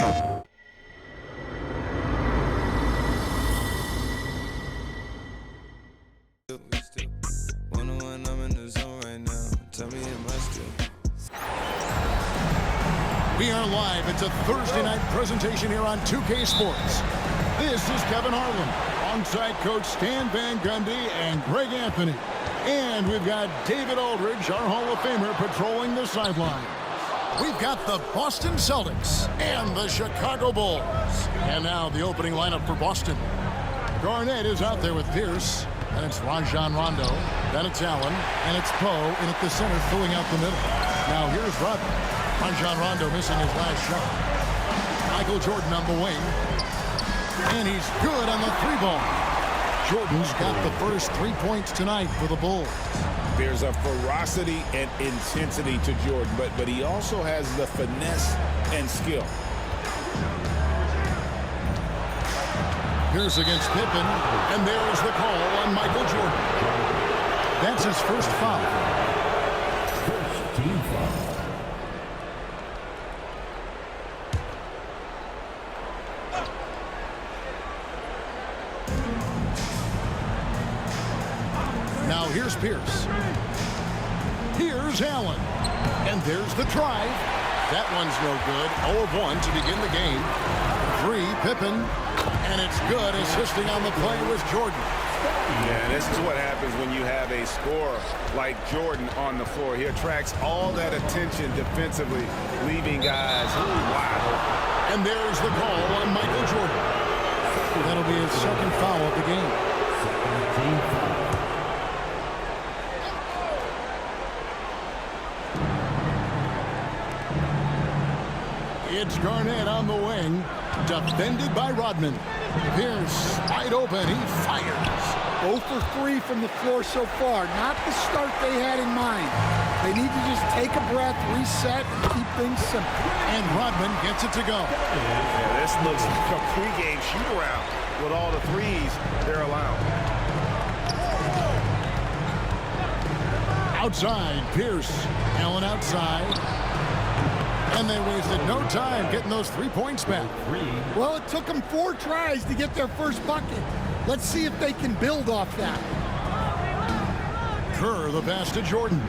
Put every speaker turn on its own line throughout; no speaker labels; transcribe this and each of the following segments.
We are live. It's a Thursday night presentation here on 2K Sports. This is Kevin Harlan, alongside Coach Stan Van Gundy and Greg Anthony. And we've got David Aldridge, our Hall of Famer, patrolling the sideline. We've got the Boston Celtics and the Chicago Bulls. And now the opening lineup for Boston. Garnett is out there with Pierce. And it's Rajon Rondo. Then it's Allen. And it's Poe in at the center, filling out the middle. Now here's Rodman. Rajon Rondo missing his last shot. Michael Jordan on the wing. And he's good on the three ball. Jordan's got the first 3 points tonight for the Bulls.
There's a ferocity and intensity to Jordan, but he also has the finesse and skill.
Pierce against Pippen, and there's the call on Michael Jordan. That's his first foul.
First team foul.
Now here's Pierce. Here's Allen. And there's the drive. That one's no good. 0 of 1 to begin the game. 3, Pippen. And it's good, assisting on the play with Jordan.
Yeah, this is what happens when you have a scorer like Jordan on the floor. He attracts all that attention defensively, leaving guys wide open.
And there's the call on Michael Jordan. That'll be his second foul of the game.
Team foul.
It's Garnett on the wing, defended by Rodman. Pierce wide open, he fires.
0 for 3 from the floor so far. Not the start they had in mind. They need to just take a breath, reset, and keep things simple.
And Rodman gets it to go.
Yeah, this looks like a pregame shoot-around with all the threes they're allowing.
Outside, Pierce. Allen outside. And they wasted no time getting those 3 points back.
Well, it took them 4 tries to get their first bucket. Let's see if they can build off that.
Kerr, the pass to Jordan.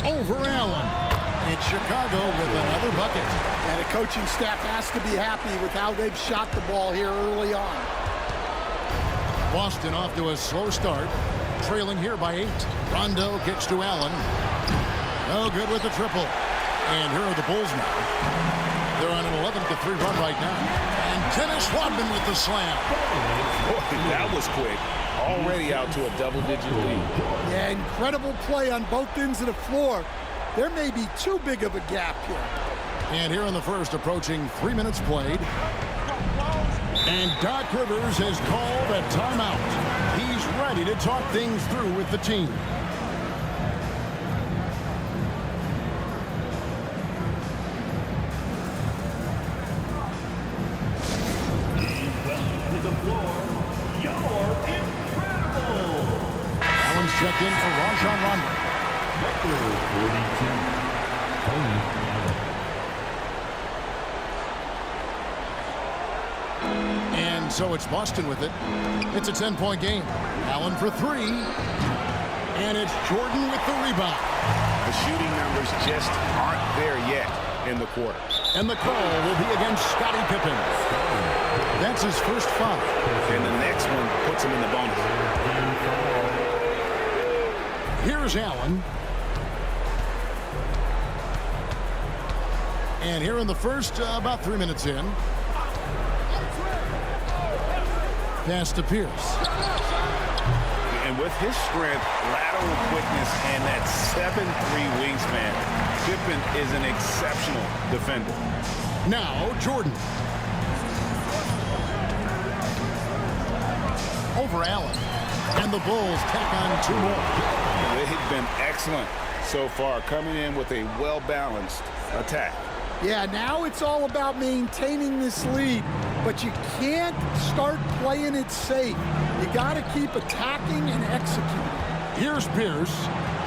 Over Allen. It's Chicago with another bucket.
And the coaching staff has to be happy with how they've shot the ball here early on.
Boston off to a slow start. Trailing here by 8. Rondo gets to Allen. No good with the triple. And here are the Bulls now. They're on an 11-3 run right now. And Dennis Rodman with the slam.
Boy, that was quick. Already out to a double-digit lead.
Yeah, incredible play on both ends of the floor. There may be too big of a gap here.
And here in the first, approaching 3 minutes played. And Doc Rivers has called a timeout. He's ready to talk things through with the team. Checked in for Rajon Rondo.
Number 42.
And so it's Boston with it. It's a 10-point game. Allen for 3. And it's Jordan with the rebound.
The shooting numbers just aren't there yet in the quarter.
And the call will be against Scottie Pippen. That's his first foul.
And the next one puts him in the bonus.
Here's Allen. And here in the first, about 3 minutes in. Pass to Pierce.
And with his strength, lateral quickness, and that 7'3" wingspan, Pippen is an exceptional defender.
Now, Jordan. Over Allen. And the Bulls tack on 2 more.
They've been excellent so far, coming in with a well-balanced attack.
Yeah, now it's all about maintaining this lead, but you can't start playing it safe. You got to keep attacking and executing.
Here's Pierce,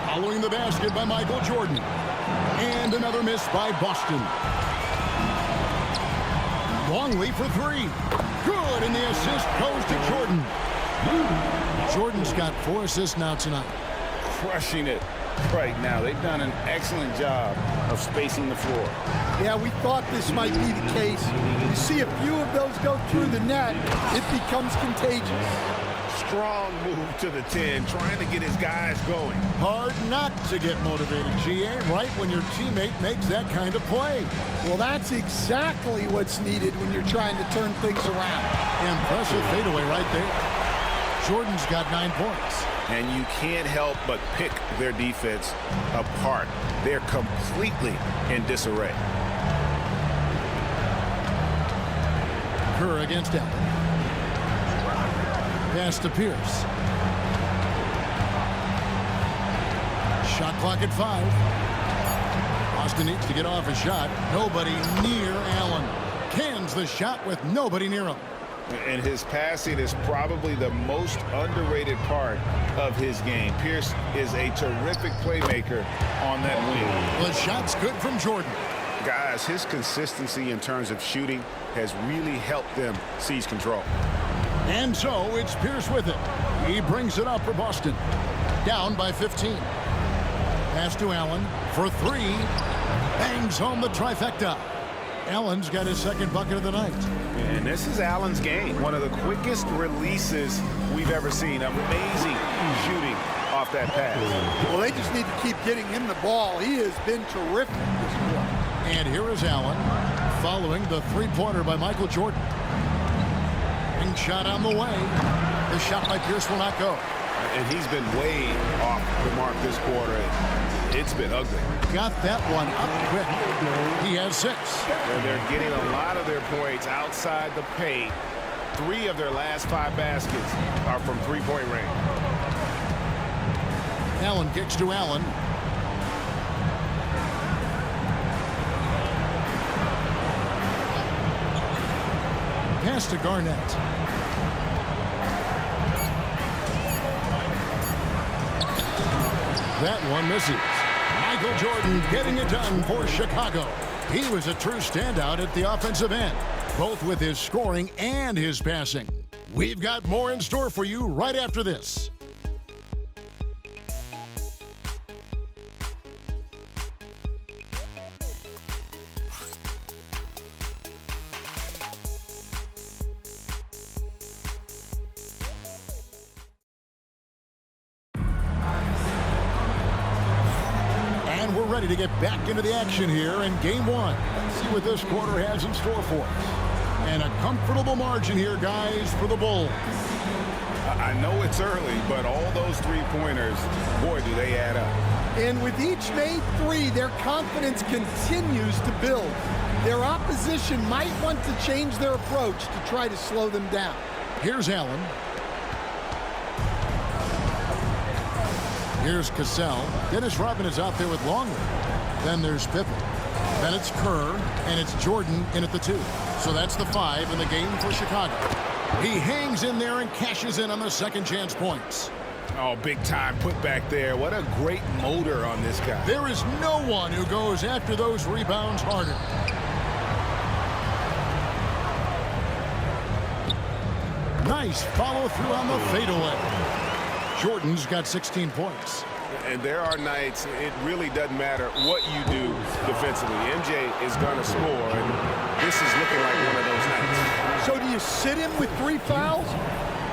following the basket by Michael Jordan. And another miss by Boston. Longley for three. Good, and the assist goes to Jordan. Jordan's got 4 assists now tonight.
Crushing it right now. They've done an excellent job of spacing the floor.
Yeah, we thought this might be the case. You see a few of those go through the net, it becomes contagious.
Strong move to the 10, trying to get his guys going.
Hard not to get motivated, GA, right when your teammate makes that kind of play.
Well, that's exactly what's needed when you're trying to turn things around.
Impressive fadeaway right there. Jordan's got 9 points.
And you can't help but pick their defense apart. They're completely in disarray.
Kerr against Allen. Pass to Pierce. Shot clock at 5. Austin needs to get off a shot. Nobody near Allen. Cans the shot with nobody near him.
And his passing is probably the most underrated part of his game. Pierce is a terrific playmaker on that wing.
The shot's good from Jordan.
Guys, his consistency in terms of shooting has really helped them seize control.
And so it's Pierce with it. He brings it up for Boston. Down by 15. Pass to Allen for 3. Bangs home the trifecta. Allen's got his second bucket of the night.
And this is Allen's game. One of the quickest releases we've ever seen. Amazing shooting off that pass.
Well, they just need to keep getting him the ball. He has been terrific this quarter.
And here is Allen following the three-pointer by Michael Jordan. And shot on the way. The shot by Pierce will not go.
And he's been way off the mark this quarter. It's been ugly.
Got that one up quick. He has 6.
They're getting a lot of their points outside the paint. 3 of their last 5 baskets are from three-point range.
Allen kicks to Allen. Pass to Garnett. That one misses. Michael Jordan getting it done for Chicago. He was a true standout at the offensive end, both with his scoring and his passing. We've got more in store for you right after this. Ready to get back into the action here in game 1. Let's see what this quarter has in store for us. And a comfortable margin here, guys, for the Bulls.
I know it's early, but all those three-pointers, boy, do they add up.
And with each made 3, their confidence continues to build. Their opposition might want to change their approach to try to slow them down.
Here's Allen. Here's Cassell. Dennis Rodman is out there with Longley. Then there's Pippen. Then it's Kerr, and it's Jordan in at the 2. So that's the 5 in the game for Chicago. He hangs in there and cashes in on the second chance points.
Oh, big time put back there. What a great motor on this guy.
There is no one who goes after those rebounds harder. Nice follow through on the fadeaway. Jordan's got 16 points.
And there are nights it really doesn't matter what you do defensively. MJ is going to score, and this is looking like one of those nights.
So do you sit him with 3 fouls?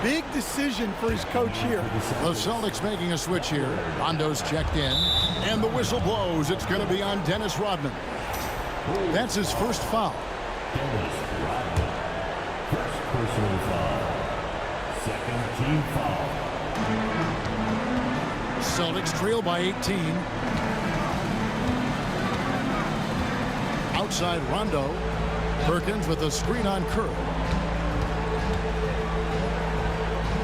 Big decision for his coach here.
The Celtics making a switch here. Rondo's checked in, and the whistle blows. It's going to be on Dennis Rodman. That's his first foul.
Dennis Rodman. First personal foul. Second team foul.
Celtics trail by 18. Outside Rondo. Perkins with a screen on Kerr.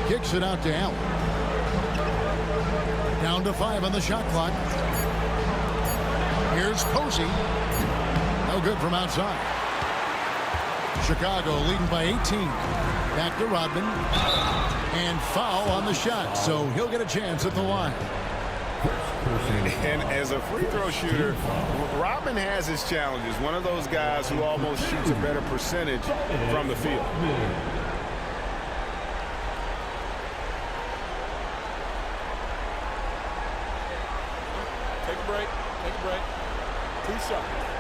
Kicks it out to Allen. Down to 5 on the shot clock. Here's Posey. No good from outside. Chicago leading by 18. Back to Rodman. And foul on the shot, so he'll get a chance at the line.
First personal
And as a free throw shooter, Rodman has his challenges. One of those guys who almost shoots a better percentage from the field.
Take a break. Take a break. 2 shots.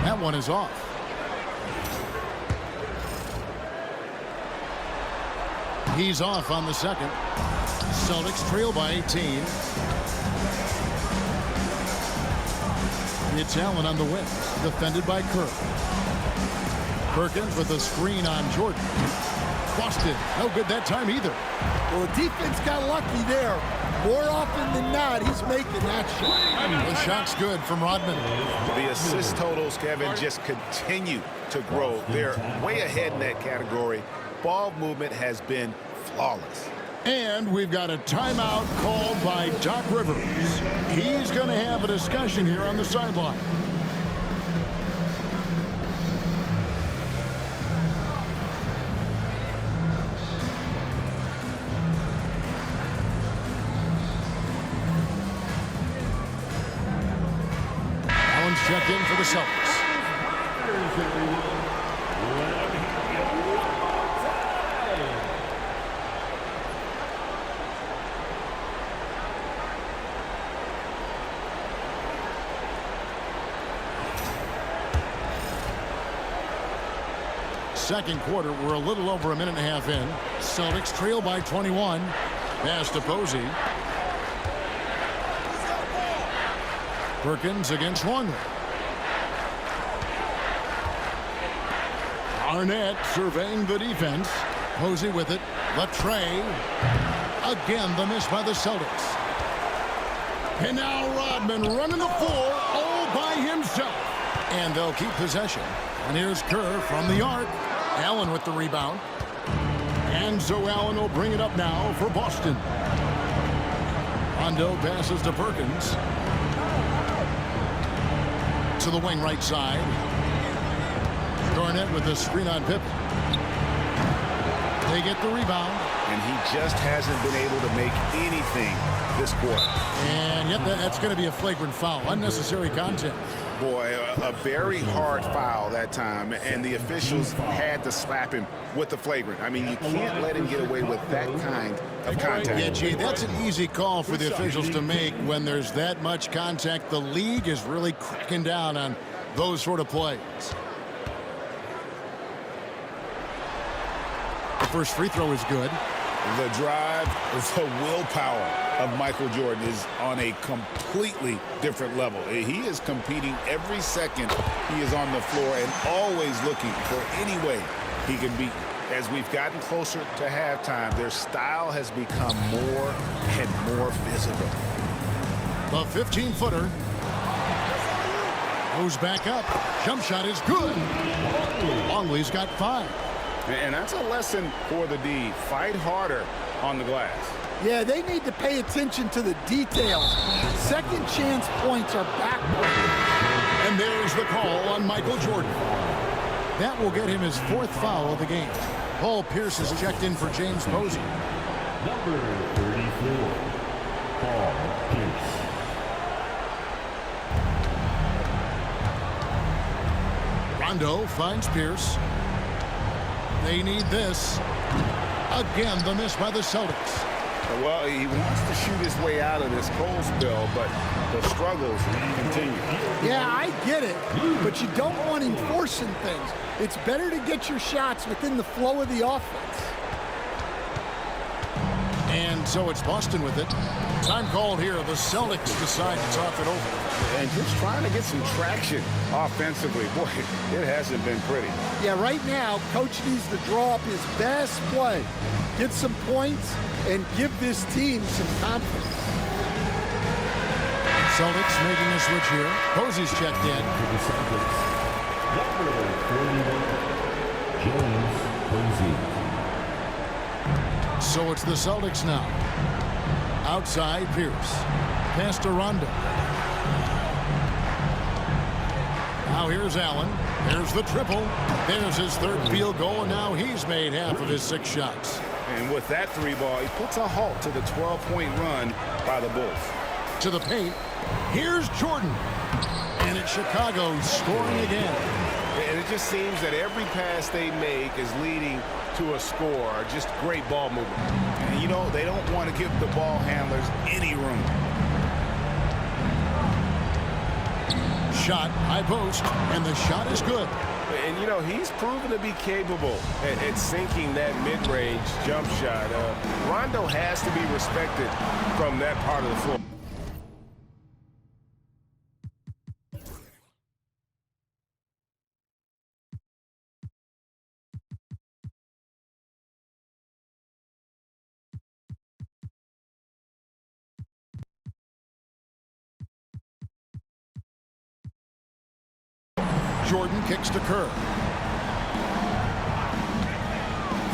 That one is off. He's off on the second. Celtics trail by 18. It's Allen on the wing, defended by Kerr. Perkins with a screen on Jordan. Boston, no good that time either.
Well, the defense got lucky there. More often than not, he's making that shot.
The shot's good from Rodman.
The assist totals, Kevin, just continue to grow. They're way ahead in that category. Ball movement has been flawless.
And we've got a timeout called by Doc Rivers. He's going to have a discussion here on the sideline. Allen's checked in for the Celtics. Second quarter, we're a little over a minute and a half in. Celtics trail by 21. Pass to Posey. Perkins against Longley. Arnett surveying the defense. Posey with it. Latrey. Again, the miss by the Celtics. And now Rodman running the floor all by himself. And they'll keep possession. And here's Kerr from the arc. Allen with the rebound. And so Allen will bring it up now for Boston. Rondo passes to Perkins. To the wing right side. Garnett with the screen on Pippen. They get the rebound.
And he just hasn't been able to make anything this quarter.
And yet that's going to be a flagrant foul. Unnecessary contact.
Boy, a very hard foul that time, and the officials had to slap him with the flagrant. I mean, you can't let him get away with that kind of contact.
Yeah, gee, that's an easy call for the officials to make when there's that much contact. The league is really cracking down on those sort of plays. The first free throw is good.
The drive, the willpower of Michael Jordan is on a completely different level. He is competing every second he is on the floor and always looking for any way he can beat. As we've gotten closer to halftime, their style has become more and more physical.
The 15-footer goes back up. Jump shot is good. Longley's got 5.
And that's a lesson for the D. Fight harder on the glass.
Yeah, they need to pay attention to the details. Second chance points are backbreaking.
And there's the call on Michael Jordan. That will get him his 4th foul of the game. Paul Pierce is checked in for James Posey.
number 34, Paul Pierce.
Rondo finds Pierce. They need this. Again, the miss by the Celtics.
Well, he wants to shoot his way out of this cold spell, but the struggles continue.
Yeah, I get it, but you don't want him forcing things. It's better to get your shots within the flow of the offense.
And so it's Boston with it. Time called here. The Celtics decide to talk it over.
And just trying to get some traction offensively. Boy, it hasn't been pretty.
Yeah, right now, Coach needs to draw up his best play, get some points, and give this team some confidence.
Celtics making a switch here. Posey's checked in.
For the Celtics, number 41, James Posey.
So it's the Celtics now. Outside, Pierce. Pass to Rondo. Now here's Allen. There's the triple. There's his third field goal, and now he's made half of his 6 shots.
And with that 3-ball, he puts a halt to the 12-point run by the Bulls.
To the paint. Here's Jordan. And it's Chicago scoring again.
And it just seems that every pass they make is leading to a score. Just great ball movement.
And, you know, they don't want to give the ball handlers any room.
Shot, high post, and the shot is good.
And, you know, he's proven to be capable at sinking that mid-range jump shot. Rondo has to be respected from that part of the floor.
Jordan kicks to Kerr.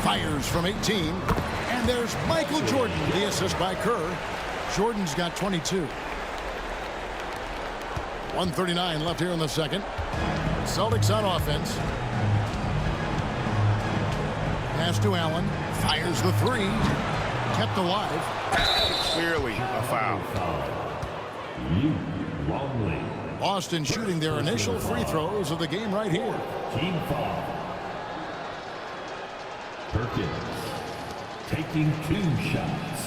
Fires from 18. And there's Michael Jordan, the assist by Kerr. Jordan's got 22. 1:39 left here in the second. Celtics on offense. Pass to Allen. Fires the 3. Kept alive.
Clearly a foul.
Luke Longley.
Boston shooting their initial free throws of the game right here.
Team foul. Perkins taking 2 shots.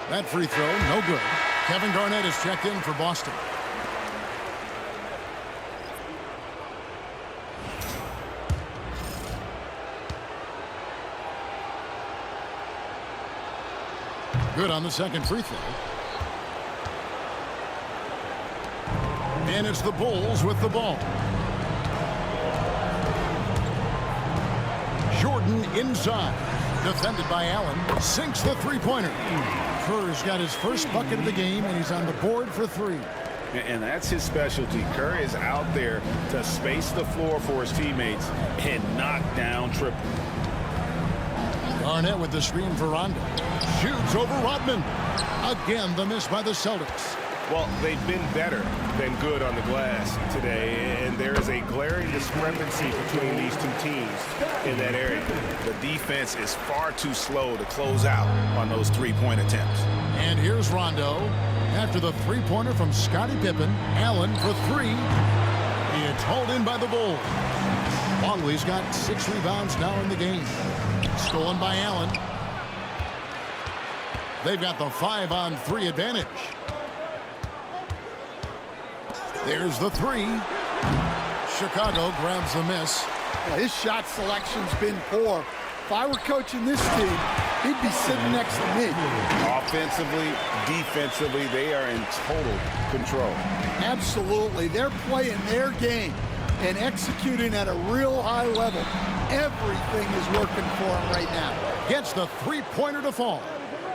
That free throw, no good. Kevin Garnett is checked in for Boston. Good on the second free throw. And it's the Bulls with the ball. Jordan inside. Defended by Allen. Sinks the three-pointer. Kerr's got his first bucket of the game, and he's on the board for 3.
And that's his specialty. Kerr is out there to space the floor for his teammates and knock down triple.
Garnett with the screen for Rondo. Shoots over Rodman. Again, the miss by the Celtics.
Well, they've been better than good on the glass today, and there is a glaring discrepancy between these two teams in that area. The defense is far too slow to close out on those 3-point attempts.
And here's Rondo. After the three-pointer from Scottie Pippen, Allen for 3. It's hauled in by the Bulls. Longley's got 6 rebounds now in the game. Stolen by Allen. They've got the 5-on-3 advantage. There's the 3. Chicago grabs the miss.
Well, his shot selection's been poor. If I were coaching this team, he'd be sitting next to me.
Offensively, defensively, they are in total control.
Absolutely. They're playing their game and executing at a real high level. Everything is working for him right now.
Gets the three-pointer to fall.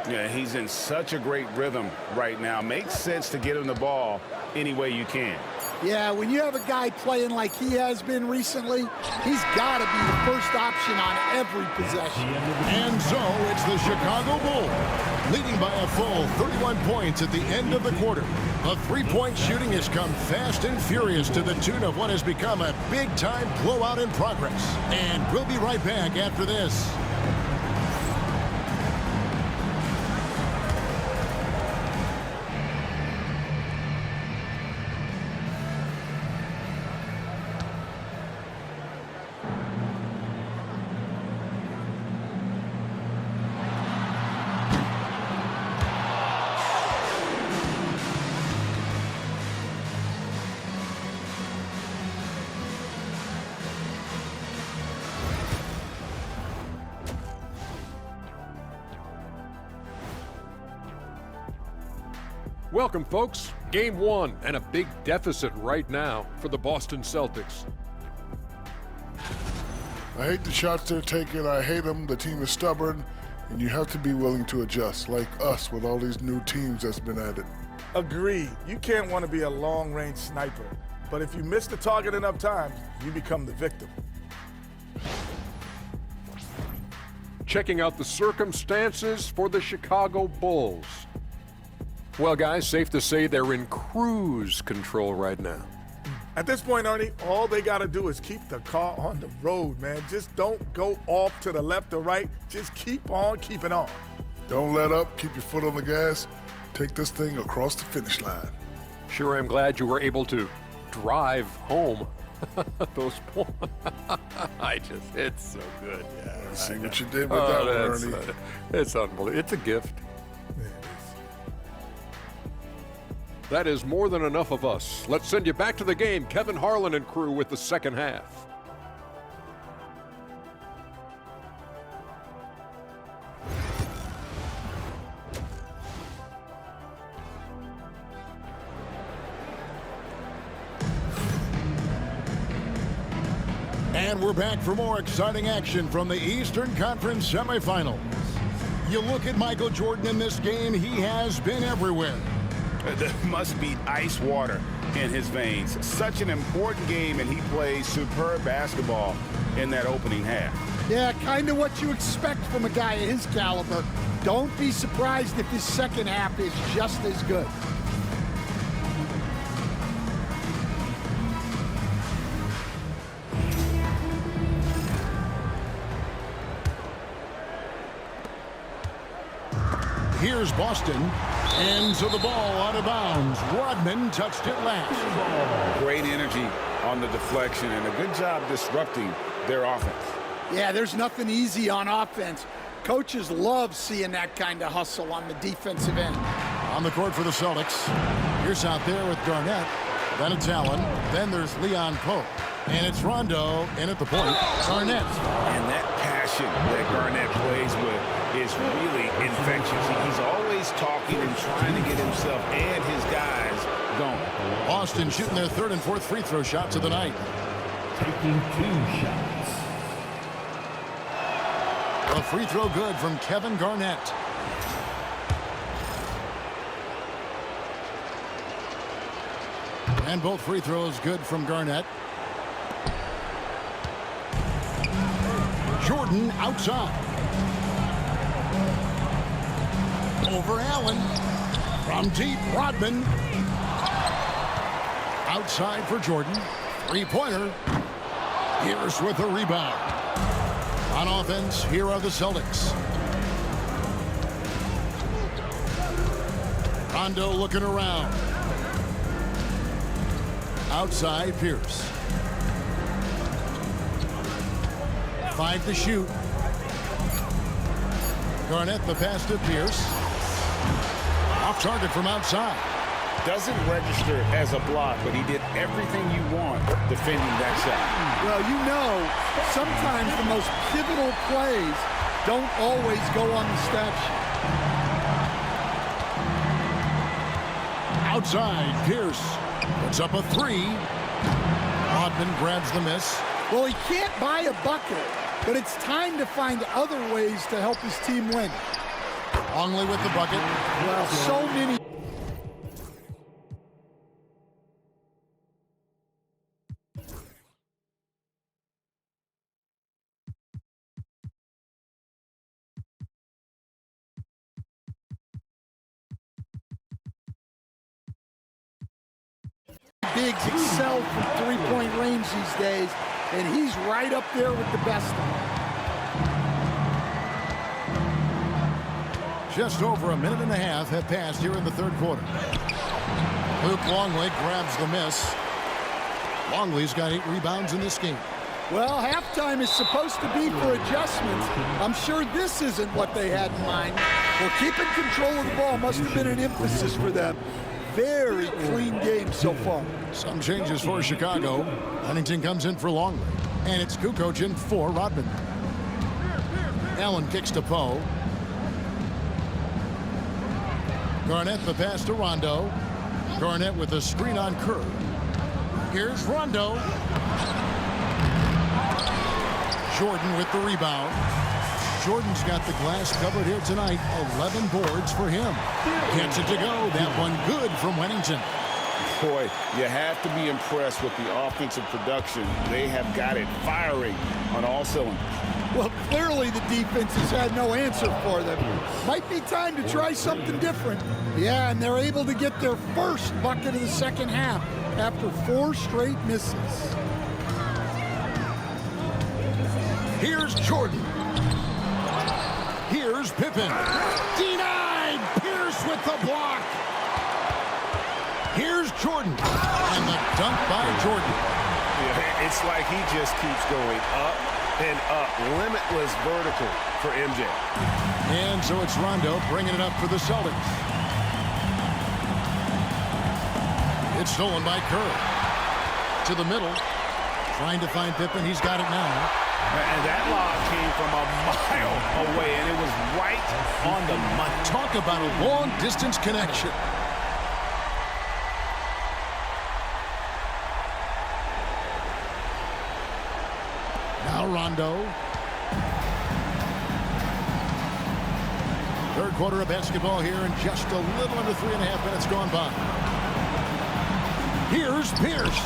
Yeah, he's in such a great rhythm right now. Makes sense to get him the ball any way you can.
Yeah, when you have a guy playing like he has been recently, he's got to be the first option on every possession.
And so it's the Chicago Bulls leading by a full 31 points at the end of the quarter. The three-point shooting has come fast and furious to the tune of what has become a big-time blowout in progress. And we'll be right back after this.
Welcome, folks. Game 1 and a big deficit right now for the Boston Celtics.
I hate the shots they're taking. I hate them. The team is stubborn, and you have to be willing to adjust, like us with all these new teams that's been added.
Agreed. You can't want to be a long-range sniper. But if you miss the target enough times, you become the victim.
checking out the circumstances for the Chicago Bulls. Well, guys, safe to say they're in cruise control right now.
At this point, Ernie, all they got to do is keep the car on the road, man. Just don't go off to the left or right. Just keep on keeping on.
Don't let up. Keep your foot on the gas. Take this thing across the finish line.
Sure, I'm glad you were able to drive home. Those points. It's so good. Yeah,
See what you did with that one, Ernie.
It's unbelievable. It's a gift. That is more than enough of us. Let's send you back to the game. Kevin Harlan and crew with the second half.
And we're back for more exciting action from the Eastern Conference semifinals. You look at Michael Jordan in this game, he has been everywhere.
There must be ice water in his veins. Such an important game, and he plays superb basketball in that opening half.
Yeah, kind of what you expect from a guy of his caliber. Don't be surprised if his second half is just as good.
Here's Boston, and so the ball out of bounds. Rodman touched it last.
Great energy on the deflection, and a good job disrupting their offense.
Yeah, there's nothing easy on offense. Coaches love seeing that kind of hustle on the defensive end.
On the court for the Celtics. Here's out there with Garnett. Then it's Allen. Then there's Leon Pope. And it's Rondo in at the point. Garnett.
And that passion that Garnett plays with is really infectious. He's always talking and trying to get himself and his guys going.
Boston shooting their third and fourth free throw shots of the night.
Taking 2 shots.
A free throw good from Kevin Garnett. And both free throws good from Garnett. Jordan outside. Over Allen. From deep, Rodman. Outside for Jordan. Three-pointer. Here's with a rebound. On offense, here are the Celtics. Rondo looking around. Outside, Pierce. 5 to shoot. Garnett the pass to Pierce. Off target from outside.
Doesn't register as a block, but he did everything you want defending that shot.
Well, you know, sometimes the most pivotal plays don't always go on the stat sheet.
Outside, Pierce puts up a 3. Rodman grabs the miss.
Well, he can't buy a bucket, but it's time to find other ways to help his team win.
Longley with the bucket.
Well, so many. Bigs excel from three-point range these days, and he's right up there with the best of them.
Just over a minute and a half have passed here in the third quarter. Luke Longley grabs the miss. Longley's got 8 rebounds in this game.
Well, halftime is supposed to be for adjustments. I'm sure this isn't what they had in mind. Well, keeping control of the ball must have been an emphasis for them. Very clean game so far.
Some changes for Chicago. Huntington comes in for Longley. And it's Kukoc in for Rodman. Allen kicks to Poe. Garnett the pass to Rondo. Garnett with a screen on Kerr. Here's Rondo. Jordan with the rebound. Jordan's got the glass covered here tonight. 11 boards for him. Gets it to go. That one good from Huntington.
Boy, you have to be impressed with the offensive production. They have got it firing on all cylinders.
Well, clearly the defense has had no answer for them. Might be time to try something different. Yeah, and they're able to get their first bucket of the second half after 4 straight misses.
Here's Jordan. Here's Pippen. Denied! Pierce with the block. Here's Jordan. And the dunk by Jordan.
Yeah, it's like he just keeps going up and up. Limitless vertical for MJ.
And so it's Rondo bringing it up for the Celtics. It's stolen by Kerr. To the middle. Trying to find Pippen. He's got it now.
And that lob came from a mile away, and it was right on the money.
Talk about a long-distance connection. Now Rondo. Third quarter of basketball here, and just a little under 3.5 minutes gone by. Here's Pierce.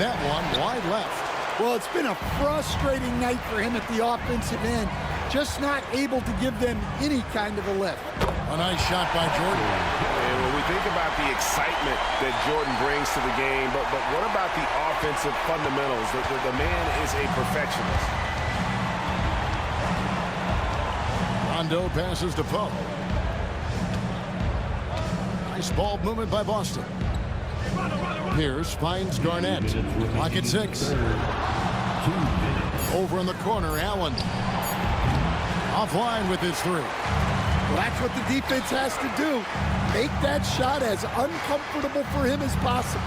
That one wide left.
Well, it's been a frustrating night for him at the offensive end. Just not able to give them any kind of a lift.
A nice shot by Jordan.
And when we think about the excitement that Jordan brings to the game, but what about the offensive fundamentals? The man is a perfectionist.
Rondo passes to Poe. Nice ball movement by Boston. Pierce finds Garnett. Clock at 6. Over in the corner, Allen. Offline with his 3.
Well, that's what the defense has to do. Make that shot as uncomfortable for him as possible.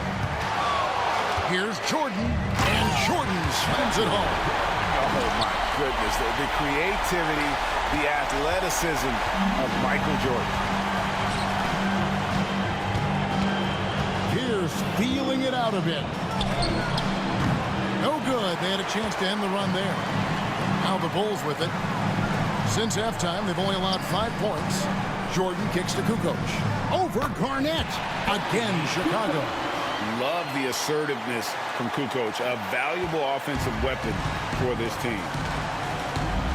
Here's Jordan, and Jordan slams it home.
Oh, my goodness. The creativity, the athleticism of Michael Jordan.
Pierce feeling it out a bit. No good. They had a chance to end the run there. Now the Bulls with it. Since halftime, they've only allowed 5 points. Jordan kicks to Kukoc. Over Garnett. Again, Chicago.
Love the assertiveness from Kukoc, a valuable offensive weapon for this team.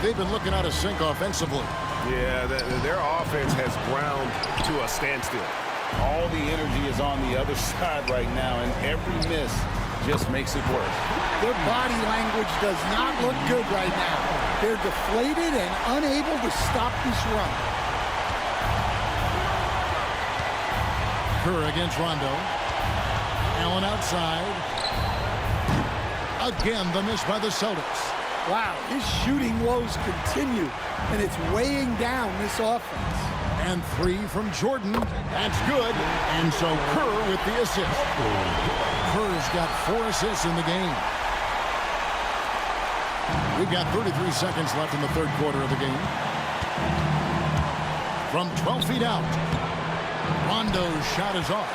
They've been looking out of sync offensively.
Yeah, their offense has ground to a standstill.
All the energy is on the other side right now, and every miss just makes it worse.
Their body language does not look good right now. They're deflated and unable to stop this run.
Kerr against Rondo. Allen outside. Again, the miss by the Celtics.
Wow, his shooting woes continue, and it's weighing down this offense.
And 3 from Jordan. That's good. And so Kerr with the assist. Kerr's got 4 assists in the game. We've got 33 seconds left in the third quarter of the game. From 12 feet out, Rondo's shot is off.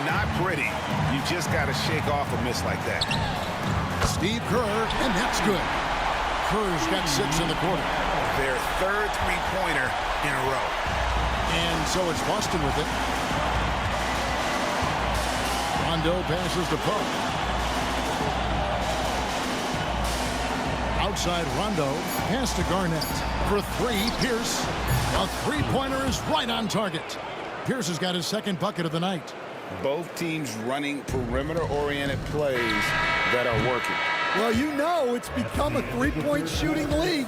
Not pretty. You just got to shake off a miss like that.
Steve Kerr, and that's good. Kerr's got 6 in the quarter.
Their third three-pointer in a row.
And so it's Boston with it. Rondo passes to Poe. Outside Rondo, pass to Garnett. For 3, Pierce. A three-pointer is right on target. Pierce has got his second bucket of the night.
Both teams running perimeter-oriented plays that are working.
Well, you know it's become a three-point shooting league.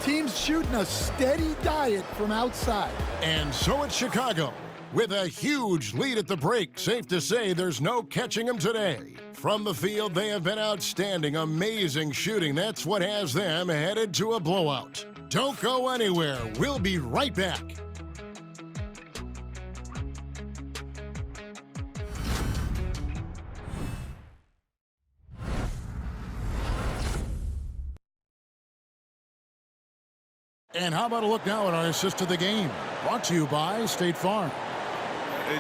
Teams shooting a steady diet from outside.
And so it's Chicago. With a huge lead at the break, safe to say there's no catching them today. From the field, they have been outstanding, amazing shooting. That's what has them headed to a blowout. Don't go anywhere. We'll be right back. And how about a look now at our assist of the game? Brought to you by State Farm.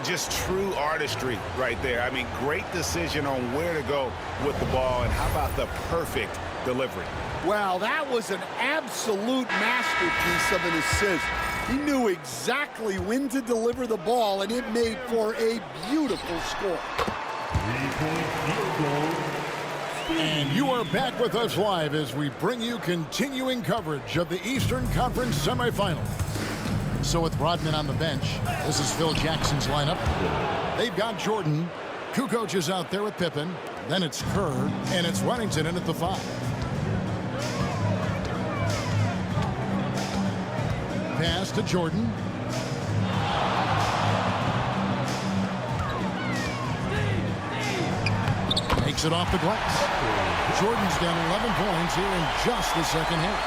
Just true artistry right there. I mean, great decision on where to go with the ball, and how about the perfect delivery?
Well, that was an absolute masterpiece of an assist. He knew exactly when to deliver the ball, and it made for a beautiful score.
3-point field goal,
And you are back with us live as we bring you continuing coverage of the Eastern Conference semifinals. So with Rodman on the bench, this is Phil Jackson's lineup. They've got Jordan. Kukoc is out there with Pippen. Then it's Kerr, and it's Wennington in at the 5. Pass to Jordan. Takes it off the glass. Jordan's down 11 points here in just the second half.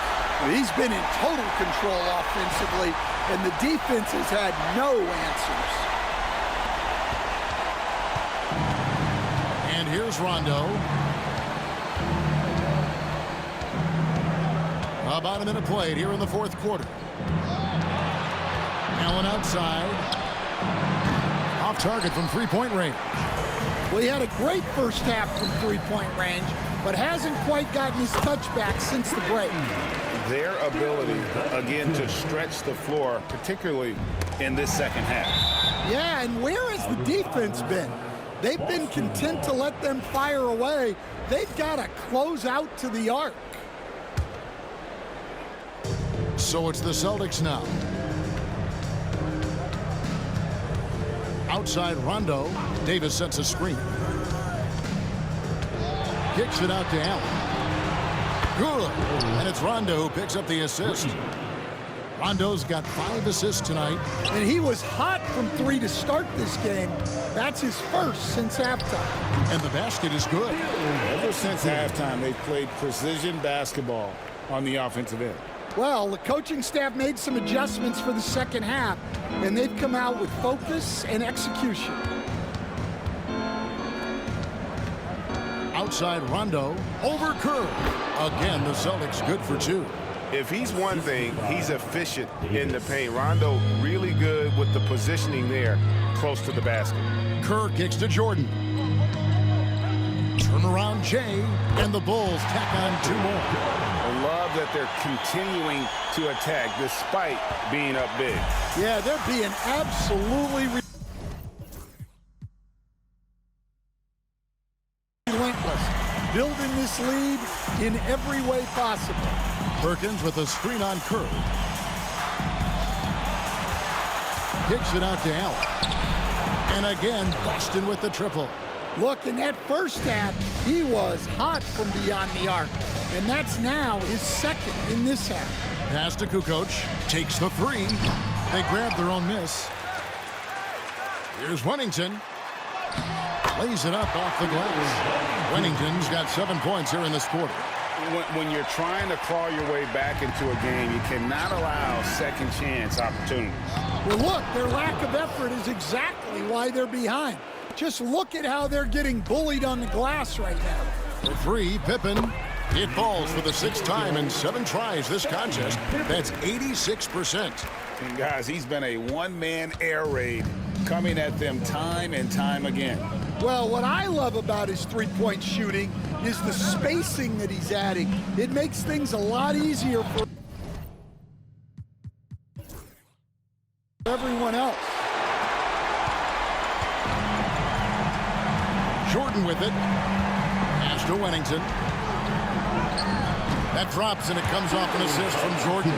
He's been in total control offensively, and the defense has had no answers.
And here's Rondo. About a minute played here in the fourth quarter. Allen outside. Off target from three-point range.
Well, he had a great first half from three-point range, but hasn't quite gotten his touchback since the break.
Their ability, again, to stretch the floor, particularly in this second half.
Yeah, and where has the defense been? They've been content to let them fire away. They've got to close out to the arc.
So it's the Celtics now. Outside Rondo. Davis sets a screen. Kicks it out to Allen. Good. And it's Rondo who picks up the assist. Rondo's got 5 assists tonight.
And he was hot from 3 to start this game. That's his first since halftime.
And the basket is good.
Ever since halftime, they've played precision basketball on the offensive end.
Well, the coaching staff made some adjustments for the second half, and they've come out with focus and execution.
Outside Rondo, over Kerr. Again, the Celtics good for 2.
If he's one thing, he's efficient in the paint. Rondo really good with the positioning there close to the basket.
Kerr kicks to Jordan. Turnaround Jay, and the Bulls tack on 2 more.
I love that they're continuing to attack despite being up big.
Yeah, they're being absolutely relentless, building this lead in every way possible.
Perkins with a screen on Kerr. Kicks it out to Allen. And again, Boston with the triple.
Look, in that first half, he was hot from beyond the arc. And that's now his second in this half.
Pass to Kukoc. Takes the 3. They grab their own miss. Here's Wennington. Lays it up off the glass. Wennington's got 7 points here in this quarter.
When you're trying to claw your way back into a game, you cannot allow second chance opportunities.
Well, look, their lack of effort is exactly why they're behind. Just look at how they're getting bullied on the glass right now.
The 3, Pippen. It falls for the 6th time in 7 tries this contest. That's 86%.
And guys, he's been a one-man air raid coming at them time and time again.
Well, what I love about his three-point shooting is the spacing that he's adding. It makes things a lot easier for everyone else.
Jordan with it. Pass to Wennington. That drops and it comes off an assist from Jordan.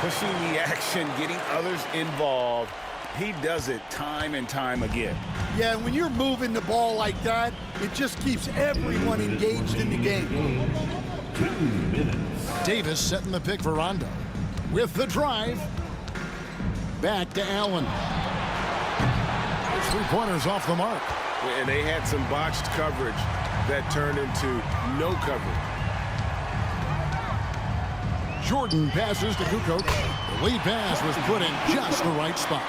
Pushing the action, getting others involved. He does it time and time again.
Yeah, when you're moving the ball like that, it just keeps everyone engaged in the game.
2 minutes.
Davis setting the pick for Rondo. With the drive. Back to Allen. 3-pointers off the mark.
And they had some botched coverage that turned into no coverage.
Jordan passes to Kukoc. The lead pass was put in just the right spot.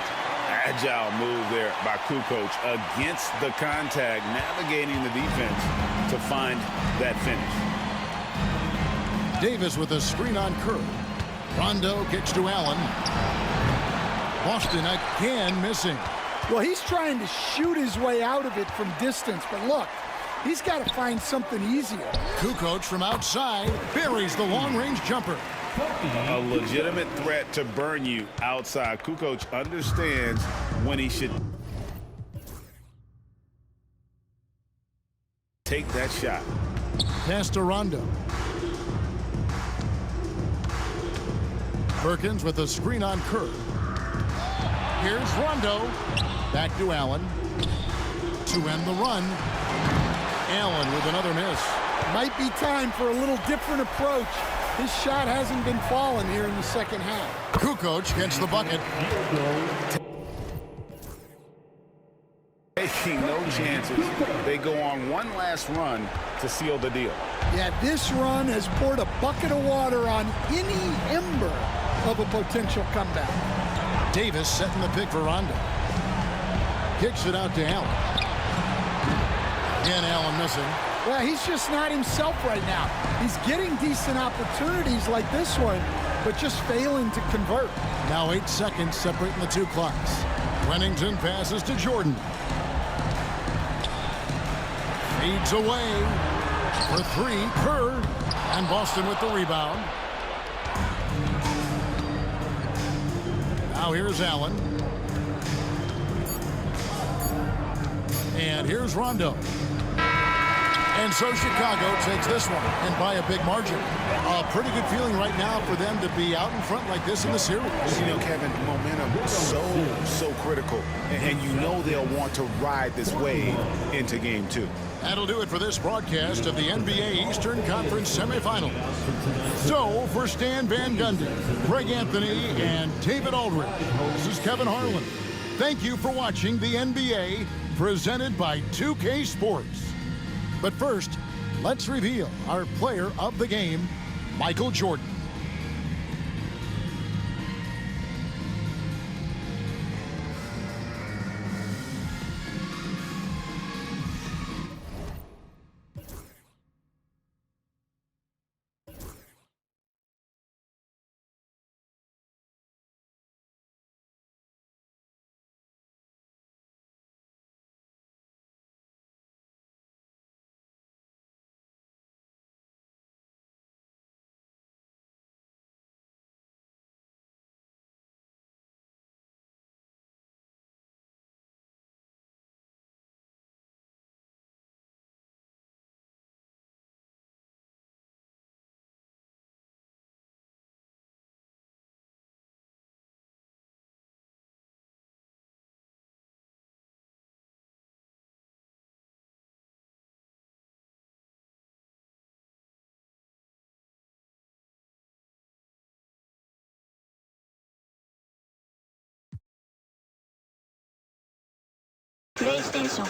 Agile move there by Kukoc against the contact, navigating the defense to find that finish.
Davis with a screen on Kerr. Rondo kicks to Allen. Boston again missing.
Well, he's trying to shoot his way out of it from distance, but look, he's got to find something easier.
Kukoc from outside buries the long-range jumper.
A legitimate threat to burn you outside. Kukoc understands when he should take that shot.
Pass to Rondo. Perkins with a screen on Kerr. Here's Rondo. Back to Allen. To end the run. Allen with another miss.
Might be time for a little different approach. His shot hasn't been falling here in the second half.
Kukoc gets the bucket.
Taking no chances. They go on one last run to seal the deal.
Yeah, this run has poured a bucket of water on any ember of a potential comeback.
Davis setting the pick for Rondo. Kicks it out to Allen. Again, Allen missing.
Well, he's just not himself right now. He's getting decent opportunities like this one, but just failing to convert.
Now 8 seconds separating the two clocks. Wennington passes to Jordan. Fades away for three. Kerr and Boston with the rebound. Now here's Allen. And here's Rondo. And so Chicago takes this one, and by a big margin. A pretty good feeling right now for them to be out in front like this in the series.
You know, Kevin, momentum is so critical. And you know they'll want to ride this wave into game 2.
That'll do it for this broadcast of the NBA Eastern Conference semifinals. So, for Stan Van Gundy, Greg Anthony, and David Aldridge, this is Kevin Harlan. Thank you for watching the NBA presented by 2K Sports. But first, let's reveal our player of the game, Michael Jordan.
PlayStation